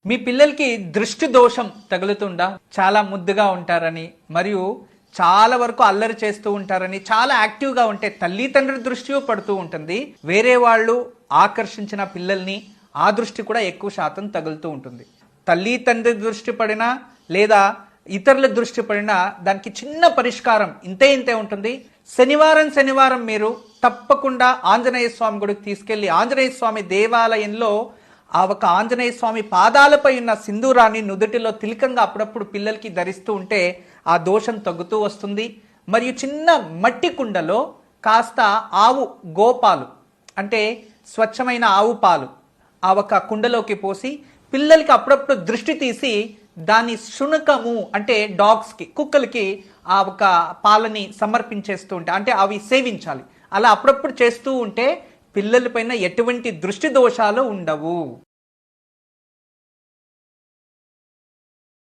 మీ పిల్లలకి దృష్టి దోషం తగులుతుందా? చాలా ముద్దుగా ఉంటారని మరియు చాలా వరకు అల్లరి చేస్తూ ఉంటారని, చాలా యాక్టివ్గా ఉంటే తల్లిదండ్రుల దృష్టి పడుతూ ఉంటుంది. వేరే వాళ్ళు ఆకర్షించిన పిల్లల్ని ఆ దృష్టి కూడా ఎక్కువ శాతం తగులుతూ ఉంటుంది. తల్లి తండ్రి దృష్టి పడినా లేదా ఇతరుల దృష్టి పడినా దానికి చిన్న పరిష్కారం ఇంతే ఉంటుంది. శనివారం మీరు తప్పకుండా ఆంజనేయ స్వామి గుడికి తీసుకెళ్లి ఆంజనేయ స్వామి దేవాలయంలో ఆ ఒక ఆంజనేయ స్వామి పాదాలపై ఉన్న సింధూరాన్ని నుదుటిలో తిలకంగా అప్పుడప్పుడు పిల్లలకి ధరిస్తూ ఉంటే ఆ దోషం తగ్గుతూ వస్తుంది. మరియు చిన్న మట్టి కుండలో కాస్త ఆవు గోపాలు అంటే స్వచ్ఛమైన ఆవు పాలు ఆ ఒక కుండలోకి పోసి పిల్లలకి అప్పుడప్పుడు దృష్టి తీసి దాని శునకము అంటే డాగ్స్కి, కుక్కలకి ఆ ఒక పాలని సమర్పించేస్తూ ఉంటే అంటే అవి సేవించాలి. అలా అప్పుడప్పుడు చేస్తూ ఉంటే పిల్లల పైన ఎటువంటి దృష్టి దోషాలు ఉండవు.